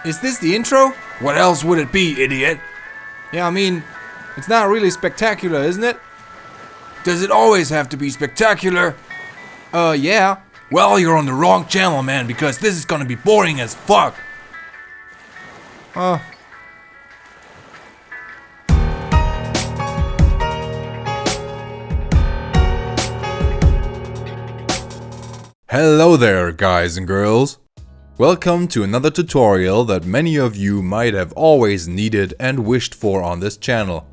Is this the intro? What else would it be, idiot? Yeah, I mean, it's not really spectacular, isn't it? Does it always have to be spectacular? Yeah. Well, you're on the wrong channel, man, because this is gonna be boring as fuck. Hello there, guys and girls. Welcome to another tutorial that many of you might have always needed and wished for on this channel.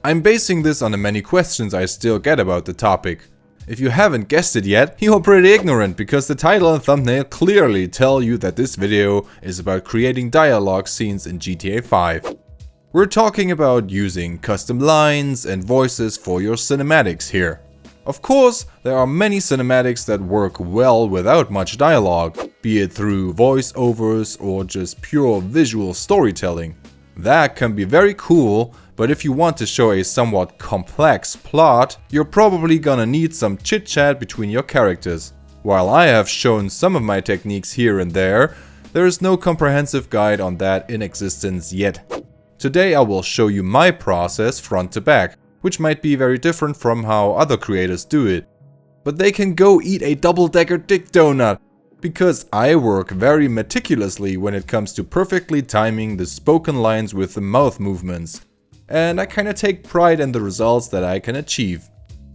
I'm basing this on the many questions I still get about the topic. If you haven't guessed it yet, you're pretty ignorant because the title and thumbnail clearly tell you that this video is about creating dialogue scenes in GTA 5. We're talking about using custom lines and voices for your cinematics here. Of course, there are many cinematics that work well without much dialogue, be it through voiceovers or just pure visual storytelling. That can be very cool, but if you want to show a somewhat complex plot, you're probably gonna need some chit-chat between your characters. While I have shown some of my techniques here and there is no comprehensive guide on that in existence yet. Today I will show you my process front to back, which might be very different from how other creators do it. But they can go eat a double-decker dick donut, because I work very meticulously when it comes to perfectly timing the spoken lines with the mouth movements. And I kinda take pride in the results that I can achieve.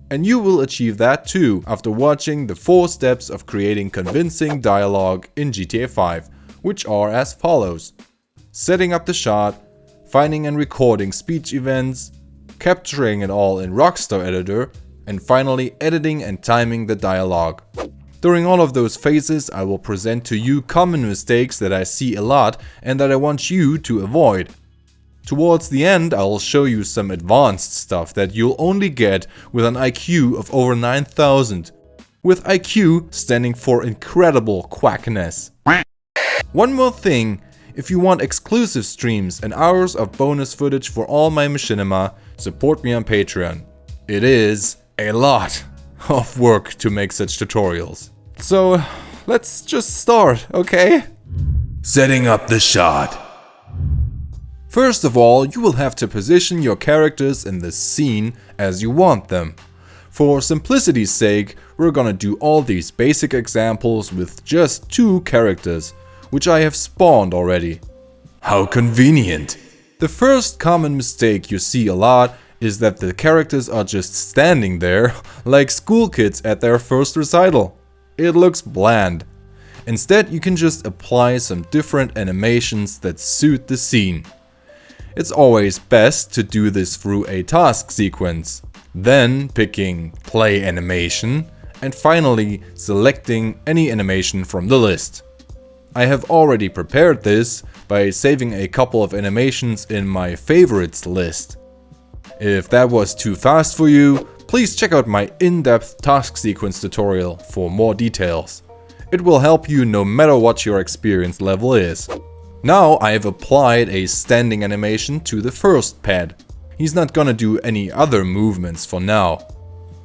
And you will achieve that too after watching the 4 steps of creating convincing dialogue in GTA 5, which are as follows: setting up the shot, finding and recording speech events, capturing it all in Rockstar editor, and finally editing and timing the dialogue. During all of those phases, I will present to you common mistakes that I see a lot and that I want you to avoid. Towards the end, I'll show you some advanced stuff that you'll only get with an IQ of over 9000, with IQ standing for incredible quackness. One more thing, if you want exclusive streams and hours of bonus footage for all my machinima, support me on Patreon. It is a lot of work to make such tutorials. So let's just start, okay? Setting up the shot. First of all, you will have to position your characters in the scene as you want them. For simplicity's sake, we're gonna do all these basic examples with just 2 characters, which I have spawned already. How convenient. The first common mistake you see a lot is that the characters are just standing there like school kids at their first recital. It looks bland. Instead, you can just apply some different animations that suit the scene. It's always best to do this through a task sequence, then picking play animation, and finally selecting any animation from the list. I have already prepared this by saving a couple of animations in my favorites list. If that was too fast for you, please check out my in-depth task sequence tutorial for more details. It will help you no matter what your experience level is. Now I have applied a standing animation to the first pad. He's not gonna do any other movements for now.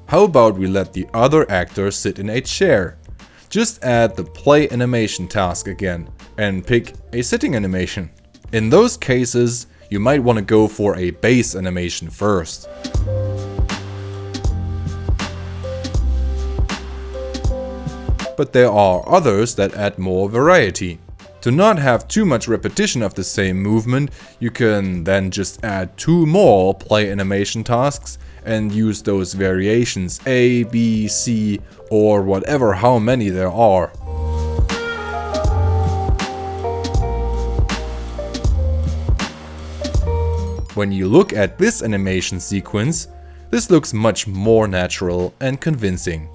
How about we let the other actor sit in a chair? Just add the play animation task again and pick a sitting animation. In those cases, you might want to go for a base animation first. But there are others that add more variety. To not have too much repetition of the same movement, you can then just add 2 more play animation tasks and use those variations A, B, C, or whatever how many there are. When you look at this animation sequence, this looks much more natural and convincing.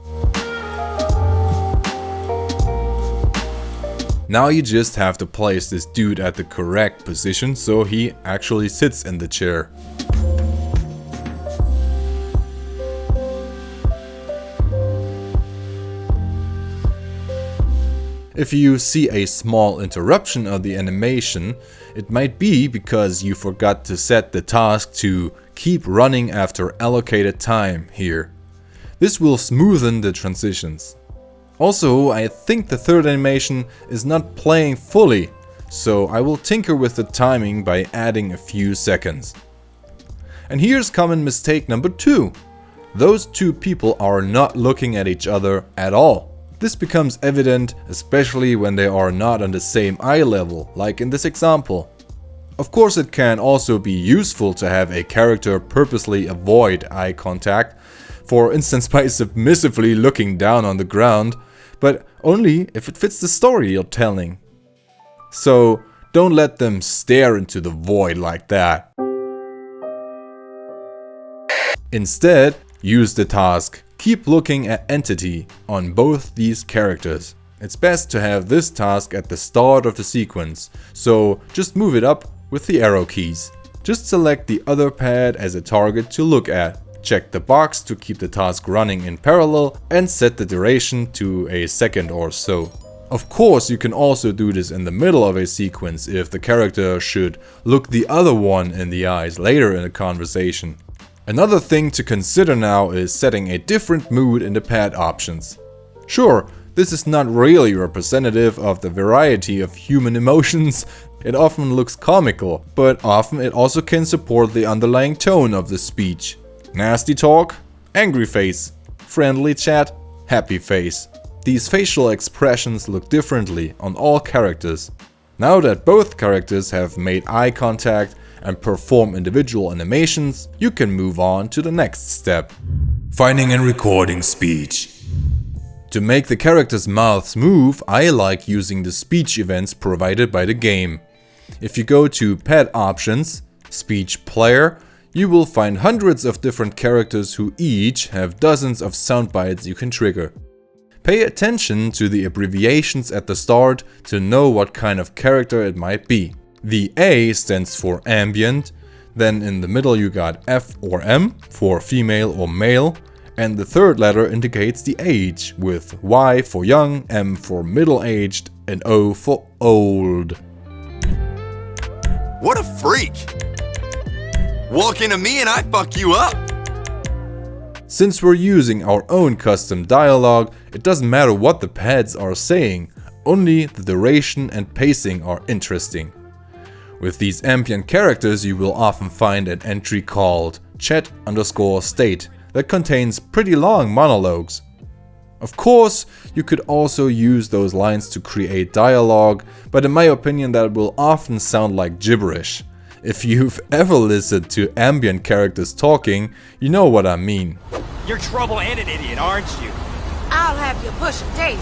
Now you just have to place this dude at the correct position so he actually sits in the chair. If you see a small interruption of the animation, it might be because you forgot to set the task to keep running after allocated time here. This will smoothen the transitions. Also, I think the third animation is not playing fully, so I will tinker with the timing by adding a few seconds. And here's common mistake number 2. Those two people are not looking at each other at all. This becomes evident especially when they are not on the same eye level, like in this example. Of course, it can also be useful to have a character purposely avoid eye contact, for instance by submissively looking down on the ground, but only if it fits the story you're telling. So don't let them stare into the void like that. Instead, use the task "Keep looking at entity" on both these characters. It's best to have this task at the start of the sequence, so just move it up with the arrow keys. Just select the other pad as a target to look at, check the box to keep the task running in parallel, and set the duration to a second or so. Of course, you can also do this in the middle of a sequence if the character should look the other one in the eyes later in a conversation. Another thing to consider now is setting a different mood in the pad options. Sure, this is not really representative of the variety of human emotions. It often looks comical, but often it also can support the underlying tone of the speech. Nasty talk, angry face. Friendly chat, happy face. These facial expressions look differently on all characters. Now that both characters have made eye contact and perform individual animations, you can move on to the next step. Finding and recording speech. To make the characters' mouths move, I like using the speech events provided by the game. If you go to Pad Options, Speech Player, you will find hundreds of different characters who each have dozens of sound bites you can trigger. Pay attention to the abbreviations at the start to know what kind of character it might be. The A stands for ambient, then in the middle you got F or M for female or male, and the third letter indicates the age, with Y for young, M for middle-aged, and O for old. What a freak! Walk into me and I fuck you up! Since we're using our own custom dialogue, it doesn't matter what the pads are saying, only the duration and pacing are interesting. With these ambient characters you will often find an entry called chat_state that contains pretty long monologues. Of course, you could also use those lines to create dialogue, but in my opinion that will often sound like gibberish. If you've ever listened to ambient characters talking, you know what I mean. You're trouble and an idiot, aren't you? I'll have you pushing daisies.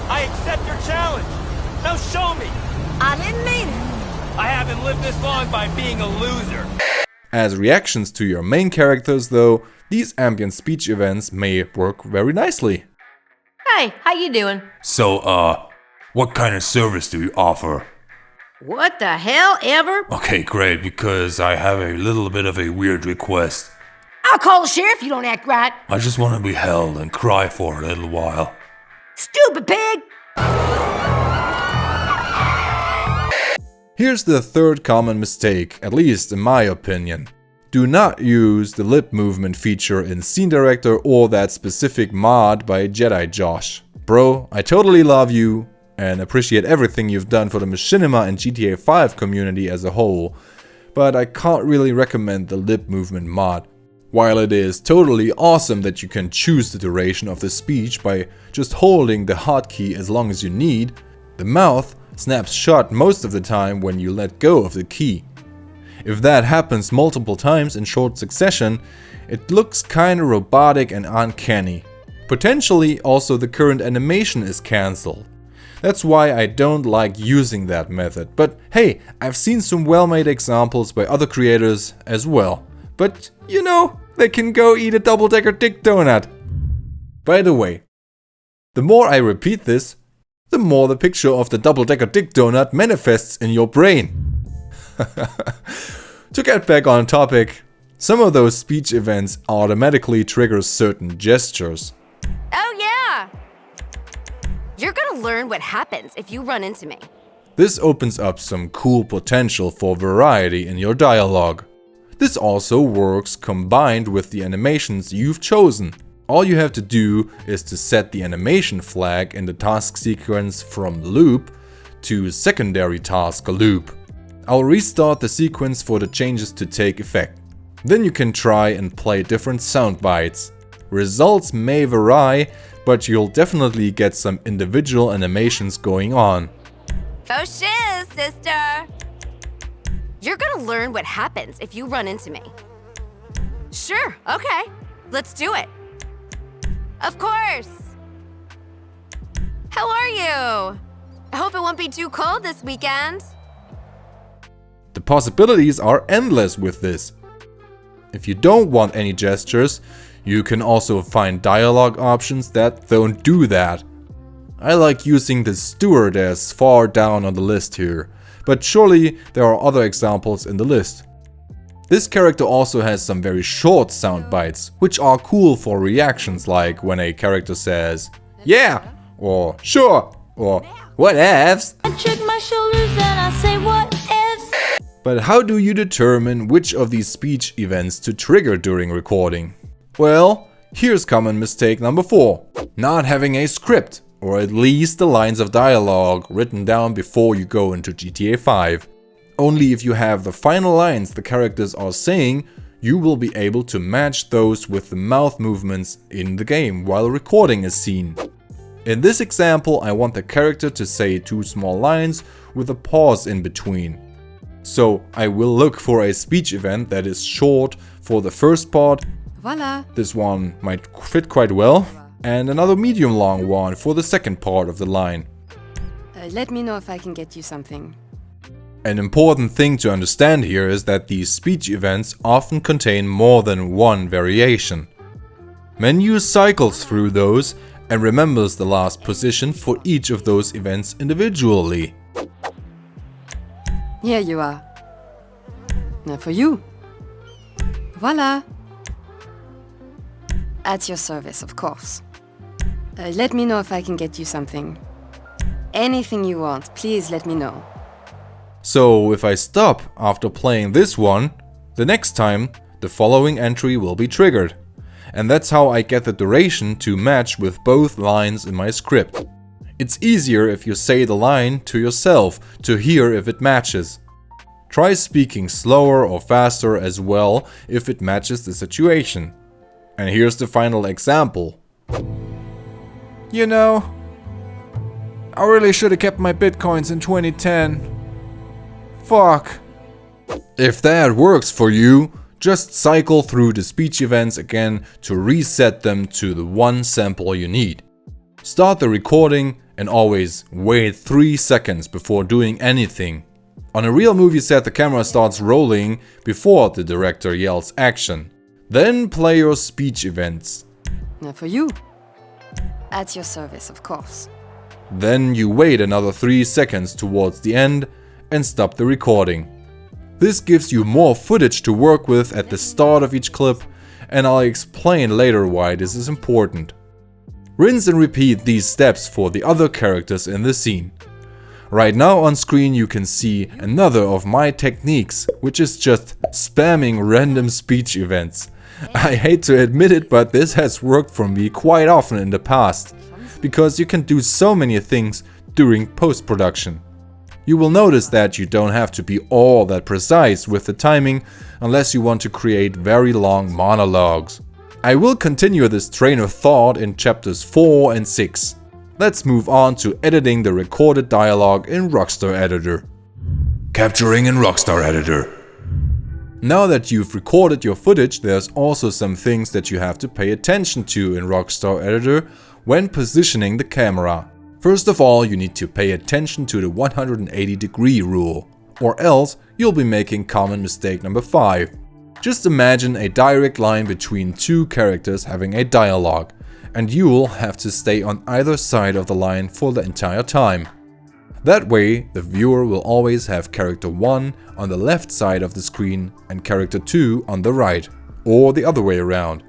I accept your challenge. Now show me. I didn't mean it. I haven't lived this long by being a loser. As reactions to your main characters though, these ambient speech events may work very nicely. Hey, how you doing? So, what kind of service do you offer? What the hell ever? Okay, great, because I have a little bit of a weird request. I'll call the sheriff if you don't act right. I just want to be held and cry for a little while. Stupid pig! Here's the third common mistake, at least in my opinion. Do not use the lip movement feature in Scene Director or that specific mod by Jedi Josh. Bro, I totally love you and appreciate everything you've done for the machinima and GTA 5 community as a whole, but I can't really recommend the lip movement mod. While it is totally awesome that you can choose the duration of the speech by just holding the hotkey as long as you need, the mouth snaps shut most of the time when you let go of the key. If that happens multiple times in short succession, it looks kinda robotic and uncanny. Potentially also the current animation is cancelled. That's why I don't like using that method, but hey, I've seen some well-made examples by other creators as well. But you know, they can go eat a double-decker dick donut. By the way, the more I repeat this, the more the picture of the double-decker dick donut manifests in your brain. To get back on topic, some of those speech events automatically trigger certain gestures. Oh yeah! You're gonna learn what happens if you run into me. This opens up some cool potential for variety in your dialogue. This also works combined with the animations you've chosen. All you have to do is to set the animation flag in the task sequence from loop to secondary task loop. I'll restart the sequence for the changes to take effect. Then you can try and play different sound bites. Results may vary, but you'll definitely get some individual animations going on. Oh shiz, sister! You're gonna learn what happens if you run into me. Sure, okay. Let's do it. Of course. How are you? I hope it won't be too cold this weekend. The possibilities are endless with this. If you don't want any gestures, you can also find dialogue options that don't do that. I like using the stewardess far down on the list here, but surely there are other examples in the list. This character also has some very short sound bites, which are cool for reactions, like when a character says, "Yeah," or "Sure," or "Whatevs." I shrug my shoulders and I say whatevs. But how do you determine which of these speech events to trigger during recording? Well, here's common mistake number 4. Not having a script, or at least the lines of dialogue written down before you go into GTA 5. Only if you have the final lines the characters are saying, you will be able to match those with the mouth movements in the game while recording a scene. In this example, I want the character to say 2 small lines with a pause in between. So I will look for a speech event that is short for the first part. Voila. This one might fit quite well. And another medium long one for the second part of the line. Let me know if I can get you something. An important thing to understand here is that these speech events often contain more than one variation. Menyoo cycles through those and remembers the last position for each of those events individually. Here you are. Now for you. Voila. At your service, of course. Let me know if I can get you something. Anything you want, please let me know. So if I stop after playing this one, the next time the following entry will be triggered. And that's how I get the duration to match with both lines in my script. It's easier if you say the line to yourself to hear if it matches. Try speaking slower or faster as well if it matches the situation. And here's the final example. You know, I really should have kept my bitcoins in 2010. Fuck. If that works for you, just cycle through the speech events again to reset them to the one sample you need. Start the recording and always wait 3 seconds before doing anything. On a real movie set, the camera starts rolling before the director yells action. Then play your speech events. Now for you. At your service, of course. Then you wait another 3 seconds towards the end and stop the recording. This gives you more footage to work with at the start of each clip, and I'll explain later why this is important. Rinse and repeat these steps for the other characters in the scene. Right now on screen you can see another of my techniques, which is just spamming random speech events. I hate to admit it, but this has worked for me quite often in the past, because you can do so many things during post-production. You will notice that you don't have to be all that precise with the timing unless you want to create very long monologues. I will continue this train of thought in chapters 4 and 6. Let's move on to editing the recorded dialogue in Rockstar Editor. Capturing in Rockstar Editor. Now that you've recorded your footage, there's also some things that you have to pay attention to in Rockstar Editor when positioning the camera. First of all, you need to pay attention to the 180-degree rule, or else you'll be making common mistake number 5. Just imagine a direct line between 2 characters having a dialogue, and you'll have to stay on either side of the line for the entire time. That way, the viewer will always have character 1 on the left side of the screen and character 2 on the right, or the other way around.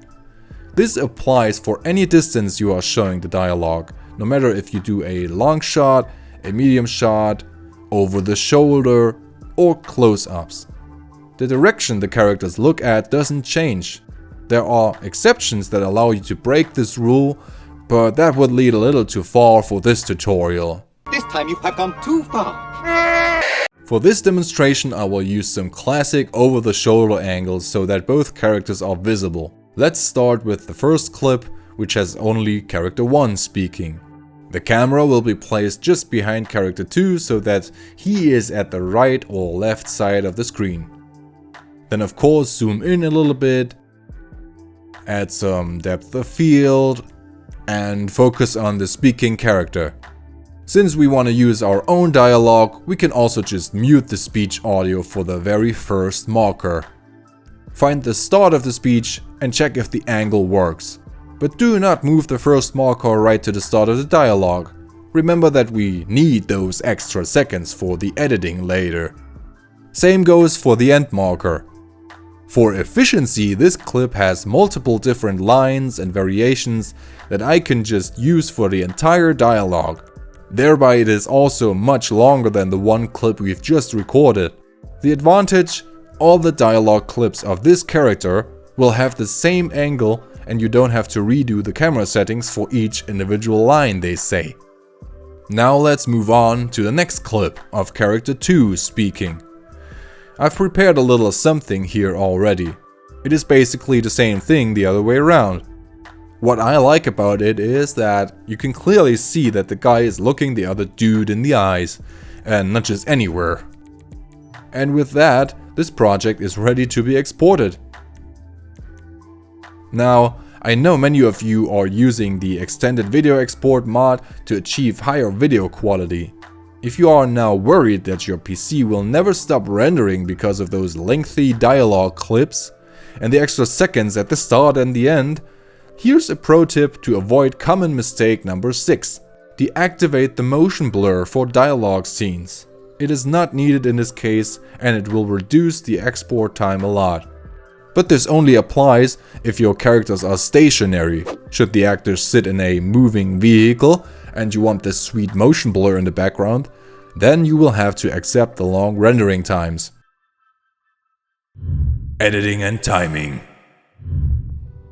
This applies for any distance you are showing the dialogue, no matter if you do a long shot, a medium shot, over the shoulder, or close-ups. The direction the characters look at doesn't change. There are exceptions that allow you to break this rule, but that would lead a little too far for this tutorial. This time you have gone too far. For this demonstration I will use some classic over-the-shoulder angles so that both characters are visible. Let's start with the first clip, which has only character 1 speaking. The camera will be placed just behind character 2 so that he is at the right or left side of the screen. Then of course zoom in a little bit, add some depth of field, and focus on the speaking character. Since we want to use our own dialogue, we can also just mute the speech audio for the very first marker. Find the start of the speech and check if the angle works. But do not move the first marker right to the start of the dialogue. Remember that we need those extra seconds for the editing later. Same goes for the end marker. For efficiency, this clip has multiple different lines and variations that I can just use for the entire dialogue. Thereby it is also much longer than the one clip we've just recorded. The advantage, all the dialogue clips of this character will have the same angle and you don't have to redo the camera settings for each individual line they say. Now let's move on to the next clip of character 2 speaking. I've prepared a little something here already. It is basically the same thing the other way around. What I like about it is that you can clearly see that the guy is looking the other dude in the eyes, and not just anywhere. And with that, this project is ready to be exported. Now, I know many of you are using the extended video export mod to achieve higher video quality. If you are now worried that your PC will never stop rendering because of those lengthy dialogue clips and the extra seconds at the start and the end, here's a pro tip to avoid common mistake number 6. Deactivate the motion blur for dialogue scenes. It is not needed in this case and it will reduce the export time a lot. But this only applies if your characters are stationary. Should the actors sit in a moving vehicle and you want this sweet motion blur in the background, then you will have to accept the long rendering times. Editing and timing.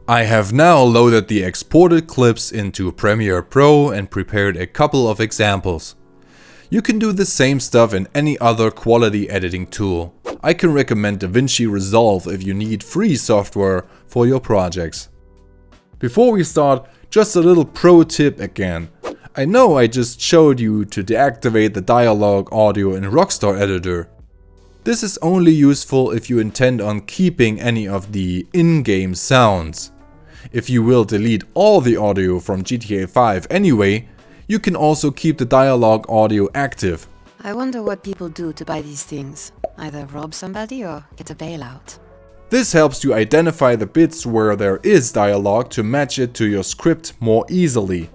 I have now loaded the exported clips into Premiere Pro and prepared a couple of examples. You can do the same stuff in any other quality editing tool. I can recommend DaVinci Resolve if you need free software for your projects. Before we start, just a little pro tip again. I know I just showed you to deactivate the dialogue audio in Rockstar Editor. This is only useful if you intend on keeping any of the in-game sounds. If you will delete all the audio from GTA 5 anyway, you can also keep the dialogue audio active. I wonder what people do to buy these things. Either rob somebody or get a bailout. This helps you identify the bits where there is dialogue to match it to your script more easily.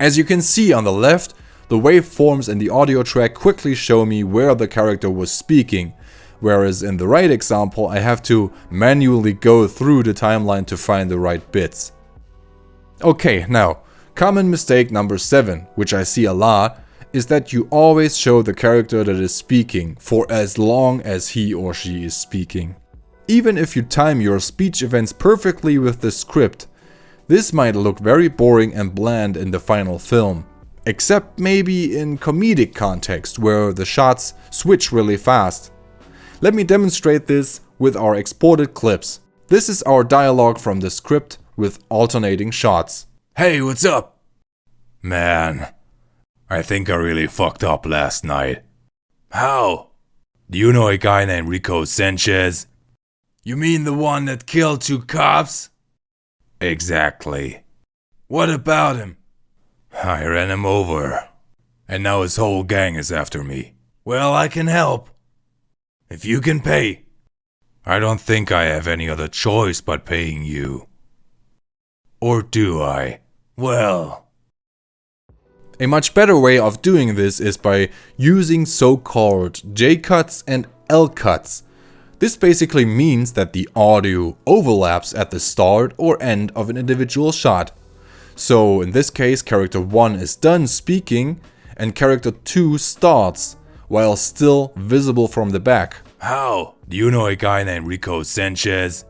As you can see on the left, the waveforms in the audio track quickly show me where the character was speaking, whereas in the right example I have to manually go through the timeline to find the right bits. Okay, now, common mistake number 7, which I see a lot, is that you always show the character that is speaking for as long as he or she is speaking. Even if you time your speech events perfectly with the script, this might look very boring and bland in the final film. Except maybe in comedic context where the shots switch really fast. Let me demonstrate this with our exported clips. This is our dialogue from the script with alternating shots. Hey, what's up? Man, I think I really fucked up last night. How? Do you know a guy named Rico Sanchez? You mean the one that killed 2 cops? Exactly. What about him? I ran him over, and now his whole gang is after me. Well, I can help. If you can pay. I don't think I have any other choice but paying you. Or do I? Well... A much better way of doing this is by using so-called J-cuts and L-cuts. This basically means that the audio overlaps at the start or end of an individual shot. So in this case, character 1 is done speaking and character 2 starts, while still visible from the back. How? Do you know a guy named Rico Sanchez?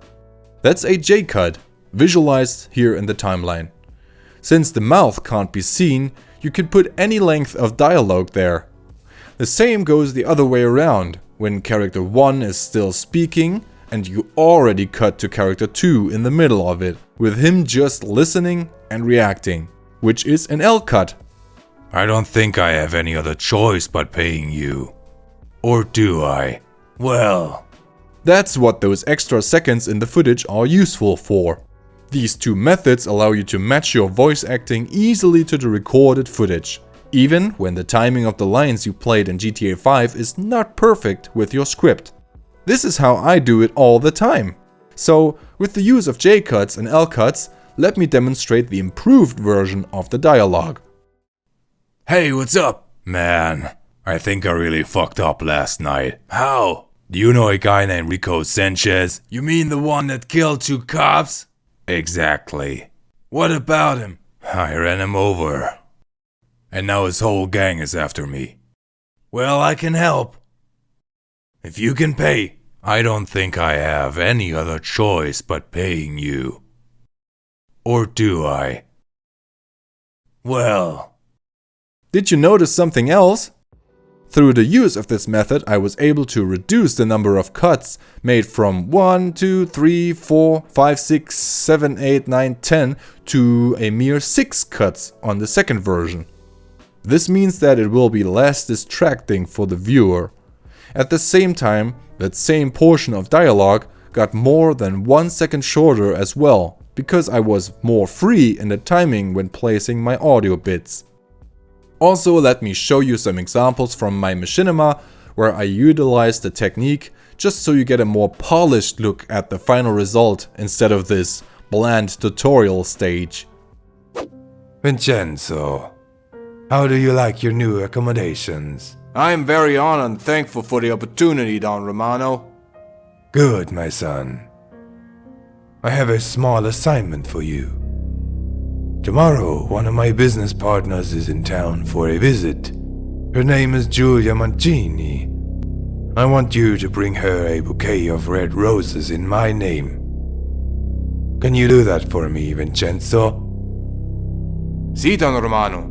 That's a J-cut, visualized here in the timeline. Since the mouth can't be seen, you can put any length of dialogue there. The same goes the other way around, when character 1 is still speaking and you already cut to character 2 in the middle of it, with him just listening and reacting, which is an L cut. I don't think I have any other choice but paying you. Or do I? Well... That's what those extra seconds in the footage are useful for. These two methods allow you to match your voice acting easily to the recorded footage, even when the timing of the lines you played in GTA 5 is not perfect with your script. This is how I do it all the time. So, with the use of J-cuts and L-cuts, let me demonstrate the improved version of the dialogue. Hey, what's up? Man, I think I really fucked up last night. How? Do you know a guy named Rico Sanchez? You mean the one that killed 2 cops? Exactly. What about him? I ran him over. And now his whole gang is after me. Well, I can help. If you can pay. I don't think I have any other choice but paying you. Or do I? Well... Did you notice something else? Through the use of this method, I was able to reduce the number of cuts made from 1, 2, 3, 4, 5, 6, 7, 8, 9, 10 to a mere 6 cuts on the second version. This means that it will be less distracting for the viewer. At the same time, that same portion of dialogue got more than 1 second shorter as well, because I was more free in the timing when placing my audio bits. Also, let me show you some examples from my machinima where I utilize the technique just so you get a more polished look at the final result instead of this bland tutorial stage. Vincenzo, how do you like your new accommodations? I am very honored and thankful for the opportunity, Don Romano. Good, my son. I have a small assignment for you. Tomorrow, one of my business partners is in town for a visit. Her name is Giulia Mancini. I want you to bring her a bouquet of red roses in my name. Can you do that for me, Vincenzo? Si, Don Romano.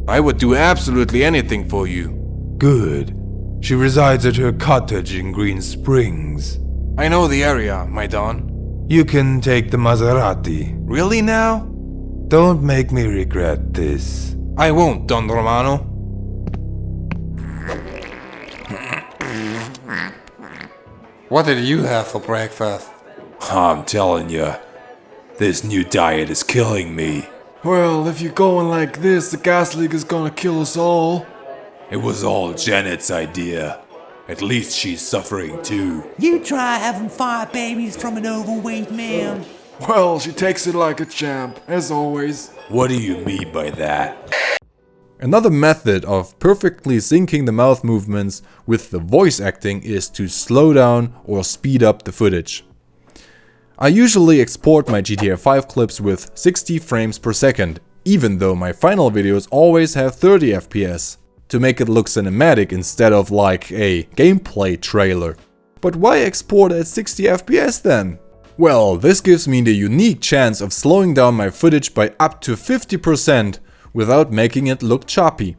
I would do absolutely anything for you. Good. She resides at her cottage in Green Springs. I know the area, my Don. You can take the Maserati. Really now? Don't make me regret this. I won't, Don Romano. What did you have for breakfast? I'm telling you, this new diet is killing me. Well, if you're going like this, the gas leak is gonna kill us all. It was all Janet's idea. At least she's suffering too. You try having 5 babies from an overweight man. Well, she takes it like a champ, as always. What do you mean by that? Another method of perfectly syncing the mouth movements with the voice acting is to slow down or speed up the footage. I usually export my GTA 5 clips with 60 frames per second, even though my final videos always have 30 FPS, to make it look cinematic instead of like a gameplay trailer. But why export at 60 FPS then? Well, this gives me the unique chance of slowing down my footage by up to 50% without making it look choppy.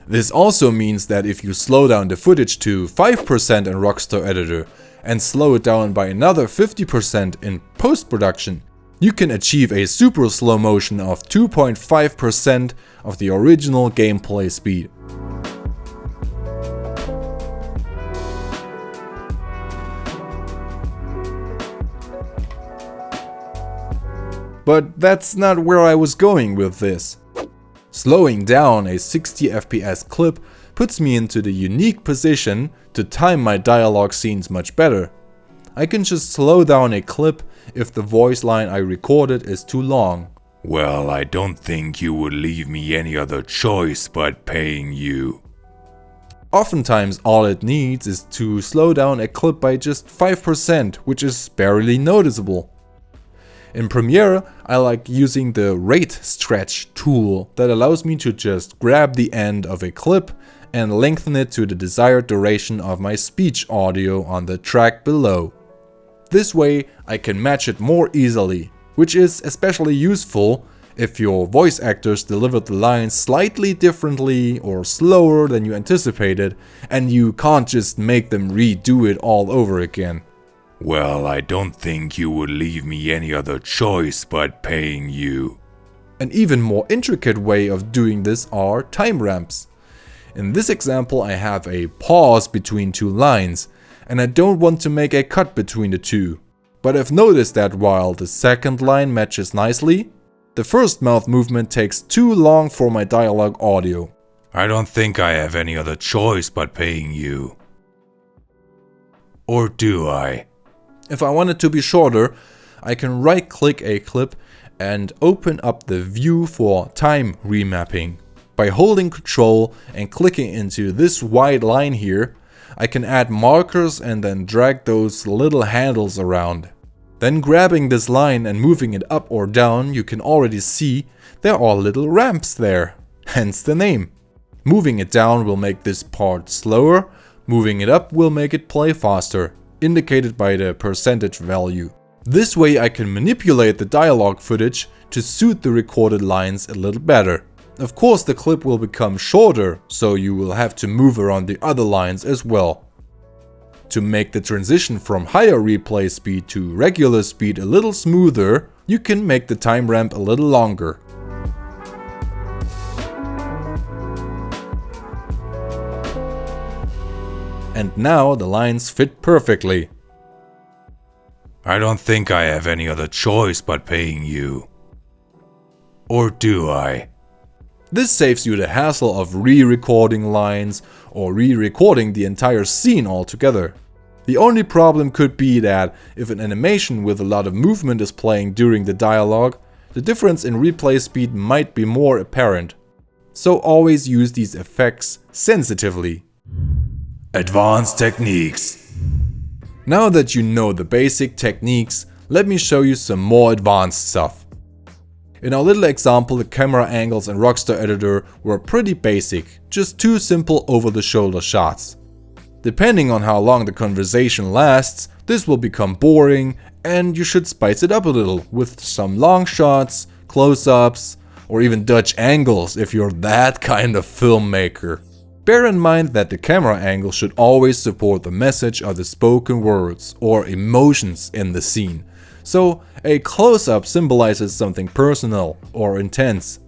This also means that if you slow down the footage to 5% in Rockstar Editor and slow it down by another 50% in post-production, you can achieve a super slow motion of 2.5% of the original gameplay speed. But that's not where I was going with this. Slowing down a 60 FPS clip puts me into the unique position to time my dialogue scenes much better. I can just slow down a clip if the voice line I recorded is too long. Well, I don't think you would leave me any other choice but paying you. Oftentimes all it needs is to slow down a clip by just 5%, which is barely noticeable. In Premiere, I like using the rate stretch tool that allows me to just grab the end of a clip and lengthen it to the desired duration of my speech audio on the track below. This way I can match it more easily, which is especially useful If your voice actors delivered the lines slightly differently or slower than you anticipated, and you can't just make them redo it all over again. Well, I don't think you would leave me any other choice but paying you. An even more intricate way of doing this are time ramps. In this example I have a pause between two lines, and I don't want to make a cut between the two. But I've noticed that while the second line matches nicely, the first mouth movement takes too long for my dialogue audio. I don't think I have any other choice but paying you. Or do I? If I want it to be shorter, I can right click a clip and open up the view for time remapping. By holding Ctrl and clicking into this wide line here, I can add markers and then drag those little handles around. Then grabbing this line and moving it up or down, you can already see there are little ramps there, hence the name. Moving it down will make this part slower, moving it up will make it play faster, indicated by the percentage value. This way I can manipulate the dialogue footage to suit the recorded lines a little better. Of course the clip will become shorter, so you will have to move around the other lines as well. To make the transition from higher replay speed to regular speed a little smoother, you can make the time ramp a little longer. And now the lines fit perfectly. I don't think I have any other choice but paying you. Or do I? This saves you the hassle of re-recording lines or re-recording the entire scene altogether. The only problem could be that if an animation with a lot of movement is playing during the dialogue, the difference in replay speed might be more apparent. So always use these effects sensitively. Advanced techniques. Now that you know the basic techniques, let me show you some more advanced stuff. In our little example, the camera angles in Rockstar Editor were pretty basic, just two simple over-the-shoulder shots. Depending on how long the conversation lasts, this will become boring and you should spice it up a little with some long shots, close-ups, or even Dutch angles if you're that kind of filmmaker. Bear in mind that the camera angle should always support the message of the spoken words or emotions in the scene. So a close-up symbolizes something personal or intense.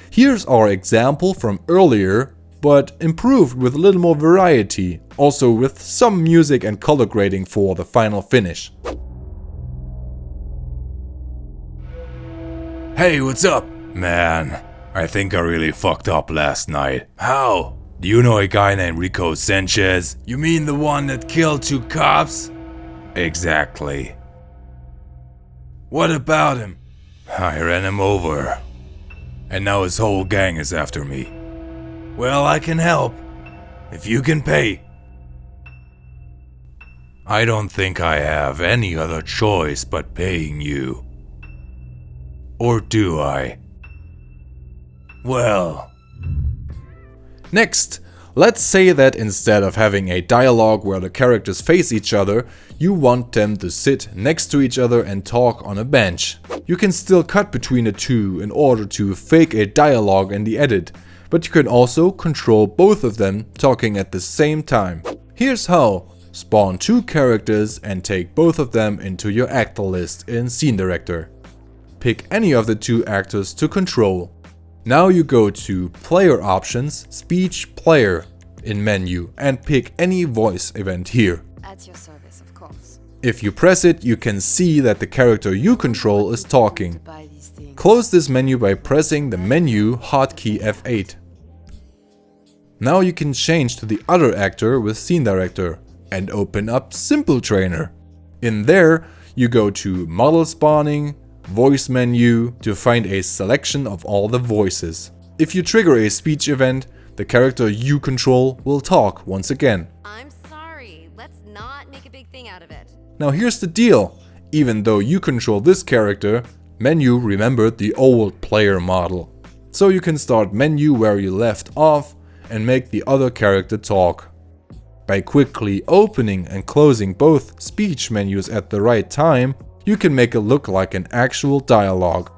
Here's our example from earlier, but improved with a little more variety, also with some music and color grading for the final finish. Hey, what's up? Man, I think I really fucked up last night. How? Do you know a guy named Rico Sanchez? You mean the one that killed 2 cops? Exactly. What about him? I ran him over. And now his whole gang is after me. Well, I can help. If you can pay. I don't think I have any other choice but paying you. Or do I? Well... Next, let's say that instead of having a dialogue where the characters face each other, you want them to sit next to each other and talk on a bench. You can still cut between the two in order to fake a dialogue in the edit, but you can also control both of them talking at the same time. Here's how. Spawn 2 characters and take both of them into your actor list in Scene Director. Pick any of the 2 actors to control. Now you go to Player Options, Speech Player in Menyoo and pick any voice event here. At your service, of course. If you press it, you can see that the character you control is talking. Close this menu by pressing the menu hotkey F8. Now you can change to the other actor with Scene Director and open up Simple Trainer. In there, you go to Model Spawning, Voice menu to find a selection of all the voices. If you trigger a speech event, the character you control will talk once again. I'm sorry, let's not make a big thing out of it. Now here's the deal. Even though you control this character, Menyoo remembered the old player model. So you can start Menyoo where you left off and make the other character talk. By quickly opening and closing both speech menus at the right time, you can make it look like an actual dialogue.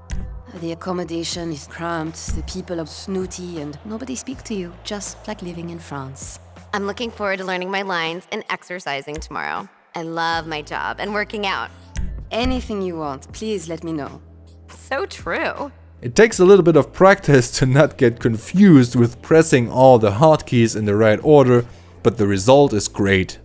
The accommodation is cramped, the people are snooty, and nobody speaks to you, just like living in France. I'm looking forward to learning my lines and exercising tomorrow. I love my job and working out. Anything you want, please let me know. So true. It takes a little bit of practice to not get confused with pressing all the hotkeys in the right order, but the result is great.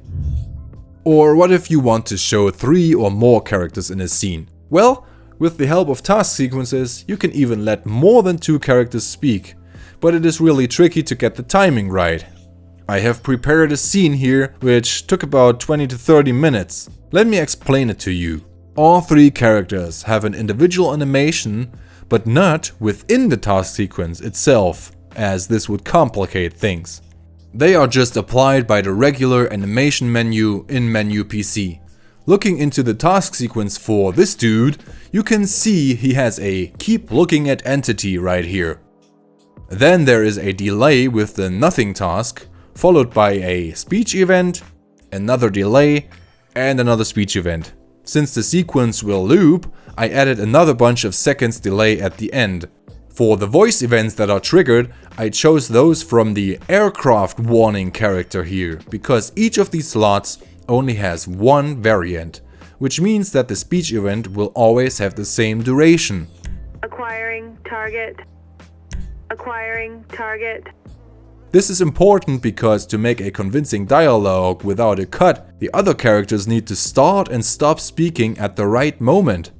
Or what if you want to show 3 or more characters in a scene? Well, with the help of task sequences, you can even let more than 2 characters speak, but it is really tricky to get the timing right. I have prepared a scene here, which took about 20 to 30 minutes. Let me explain it to you. All 3 characters have an individual animation, but not within the task sequence itself, as this would complicate things. They are just applied by the regular animation menu in Menyoo PC. Looking into the task sequence for this dude, you can see he has a keep looking at entity right here. Then there is a delay with the nothing task, followed by a speech event, another delay, and another speech event. Since the sequence will loop, I added another bunch of seconds delay at the end. For the voice events that are triggered, I chose those from the aircraft warning character here, because each of these slots only has 1 variant, which means that the speech event will always have the same duration. Acquiring target. Acquiring target. This is important because to make a convincing dialogue without a cut, the other characters need to start and stop speaking at the right moment.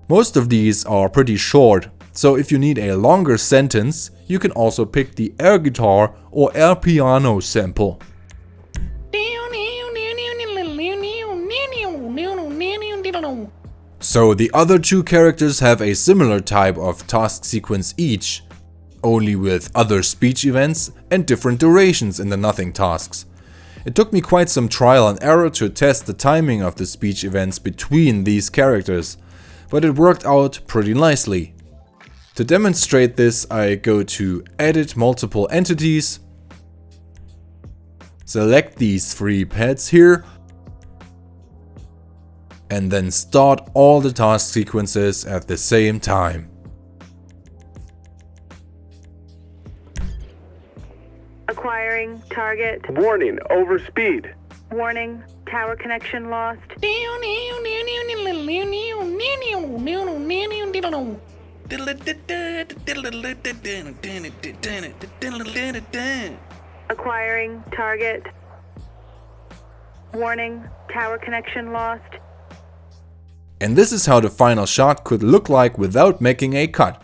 Most of these are pretty short, so if you need a longer sentence, you can also pick the air guitar or air piano sample. So the other 2 characters have a similar type of task sequence each, only with other speech events and different durations in the nothing tasks. It took me quite some trial and error to test the timing of the speech events between these characters, but it worked out pretty nicely. To demonstrate this, I go to Edit Multiple Entities, select these 3 pads here, and then start all the task sequences at the same time. Acquiring target. Warning, overspeed. Warning, tower connection lost. Acquiring target. Warning, tower connection lost. And this is how the final shot could look like without making a cut.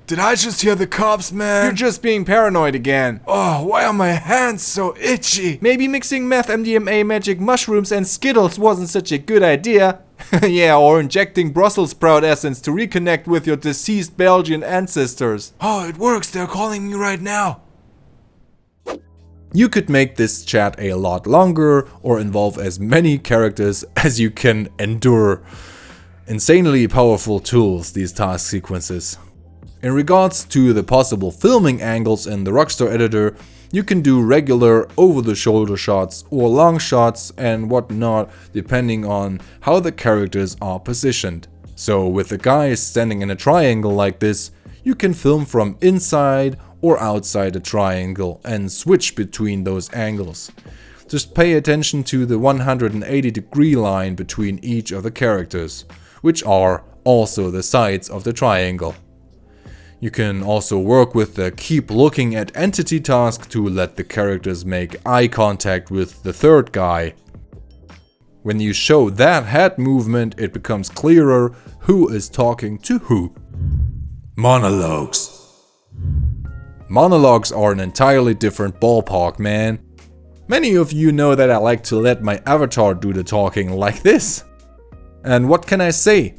Did I just hear the cops, man? You're just being paranoid again. Oh, why are my hands so itchy? Maybe mixing meth, MDMA, magic mushrooms and Skittles wasn't such a good idea. Yeah, or injecting Brussels sprout essence to reconnect with your deceased Belgian ancestors. Oh, it works, they're calling me right now. You could make this chat a lot longer or involve as many characters as you can endure. Insanely powerful tools, these task sequences. In regards to the possible filming angles in the Rockstar editor, you can do regular over-the-shoulder shots or long shots and whatnot depending on how the characters are positioned. So with the guys standing in a triangle like this, you can film from inside or outside a triangle and switch between those angles. Just pay attention to the 180-degree line between each of the characters, which are also the sides of the triangle. You can also work with the keep looking at entity task to let the characters make eye contact with the third guy. When you show that head movement, it becomes clearer who is talking to who. Monologues. Monologues are an entirely different ballpark, man. Many of you know that I like to let my avatar do the talking like this. And what can I say?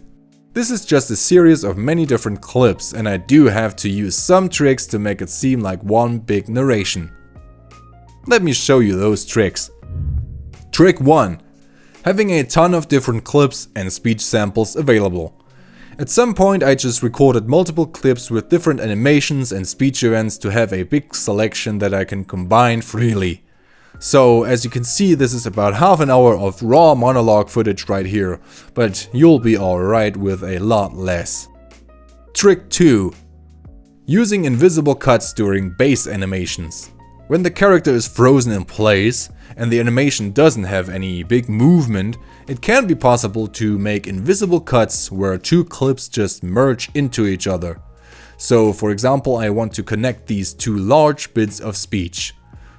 This is just a series of many different clips, and I do have to use some tricks to make it seem like one big narration. Let me show you those tricks. Trick 1. Having a ton of different clips and speech samples available. At some point I just recorded multiple clips with different animations and speech events to have a big selection that I can combine freely. So as you can see, this is about half an hour of raw monologue footage right here, but you'll be alright with a lot less. Trick 2. Using invisible cuts during base animations. When the character is frozen in place and the animation doesn't have any big movement, it can be possible to make invisible cuts where two clips just merge into each other. So for example, I want to connect these two large bits of speech.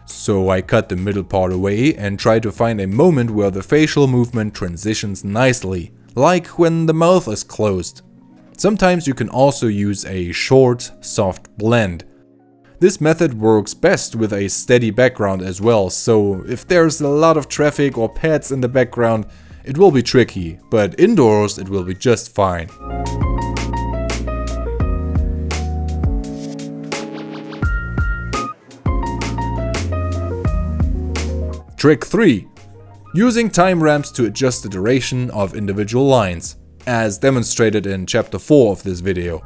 So I cut the middle part away and try to find a moment where the facial movement transitions nicely, like when the mouth is closed. Sometimes you can also use a short, soft blend. This method works best with a steady background as well, so if there's a lot of traffic or pets in the background, it will be tricky, but indoors it will be just fine. Trick 3. Using time ramps to adjust the duration of individual lines, as demonstrated in chapter 4 of this video.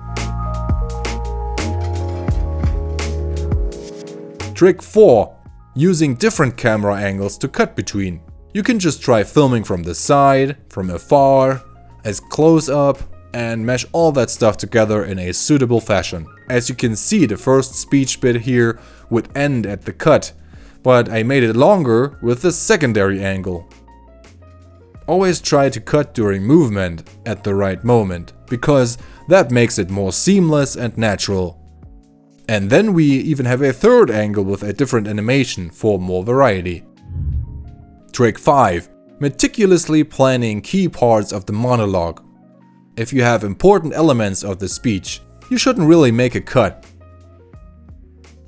Trick 4. Using different camera angles to cut between. You can just try filming from the side, from afar, as close up, and mesh all that stuff together in a suitable fashion. As you can see, the first speech bit here would end at the cut, but I made it longer with the secondary angle. Always try to cut during movement at the right moment, because that makes it more seamless and natural. And then we even have a third angle with a different animation for more variety. Trick 5. Meticulously planning key parts of the monologue. If you have important elements of the speech, you shouldn't really make a cut.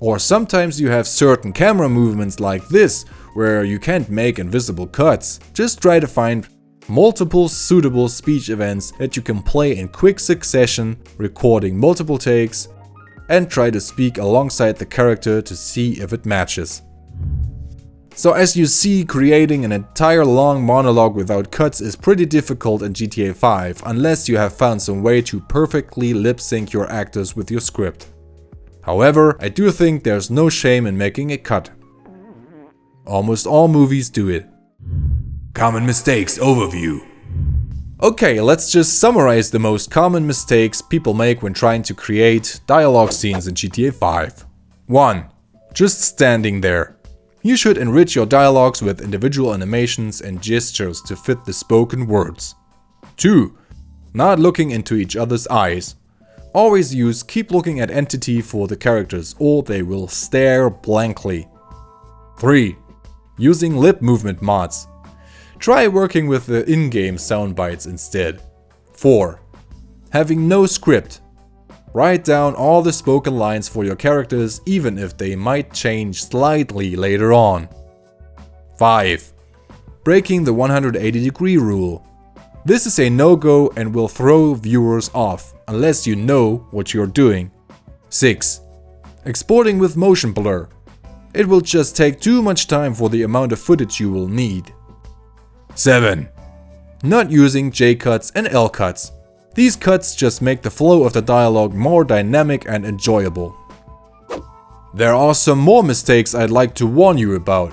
Or sometimes you have certain camera movements like this, where you can't make invisible cuts. Just try to find multiple suitable speech events that you can play in quick succession, recording multiple takes, and try to speak alongside the character to see if it matches. So as you see, creating an entire long monologue without cuts is pretty difficult in GTA 5, unless you have found some way to perfectly lip sync your actors with your script. However, I do think there's no shame in making a cut. Almost all movies do it. Common mistakes overview. Okay, let's just summarize the most common mistakes people make when trying to create dialogue scenes in GTA 5. 1. Just standing there. You should enrich your dialogues with individual animations and gestures to fit the spoken words. 2. Not looking into each other's eyes. Always use keep looking at entity for the characters or they will stare blankly. 3. Using lip movement mods. Try working with the in-game soundbites instead. 4. Having no script. Write down all the spoken lines for your characters even if they might change slightly later on. 5. Breaking the 180-degree rule. This is a no-go and will throw viewers off unless you know what you're doing. 6. Exporting with motion blur. It will just take too much time for the amount of footage you will need. 7. Not using J-cuts and L-cuts. These cuts just make the flow of the dialogue more dynamic and enjoyable. There are some more mistakes I'd like to warn you about.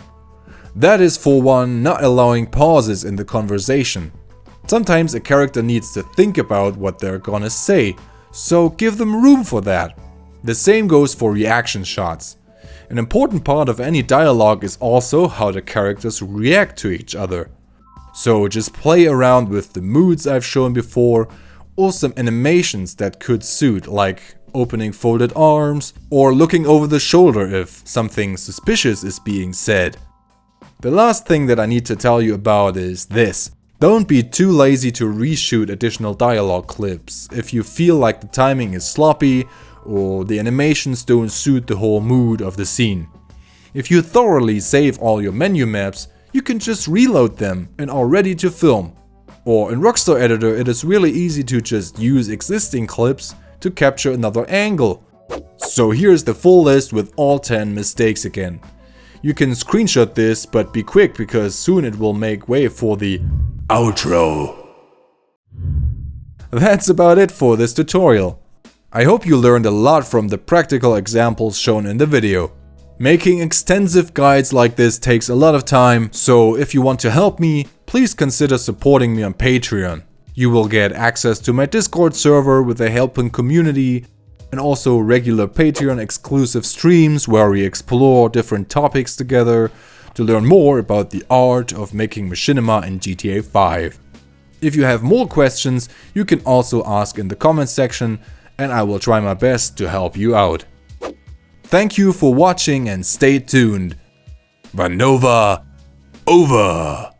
That is, for one, not allowing pauses in the conversation. Sometimes a character needs to think about what they're gonna say, so give them room for that. The same goes for reaction shots. An important part of any dialogue is also how the characters react to each other. So just play around with the moods I've shown before, or some animations that could suit, like opening folded arms or looking over the shoulder if something suspicious is being said. The last thing that I need to tell you about is this. Don't be too lazy to reshoot additional dialogue clips if you feel like the timing is sloppy or the animations don't suit the whole mood of the scene. If you thoroughly save all your menu maps, you can just reload them and are ready to film. Or in Rockstar Editor, it is really easy to just use existing clips to capture another angle. So here's the full list with all 10 mistakes again. You can screenshot this, but be quick because soon it will make way for the outro. That's about it for this tutorial. I hope you learned a lot from the practical examples shown in the video. Making extensive guides like this takes a lot of time, so if you want to help me, please consider supporting me on Patreon. You will get access to my Discord server with a helping community and also regular Patreon exclusive streams where we explore different topics together to learn more about the art of making machinima in GTA 5. If you have more questions, you can also ask in the comments section and I will try my best to help you out. Thank you for watching and stay tuned. Vanova over.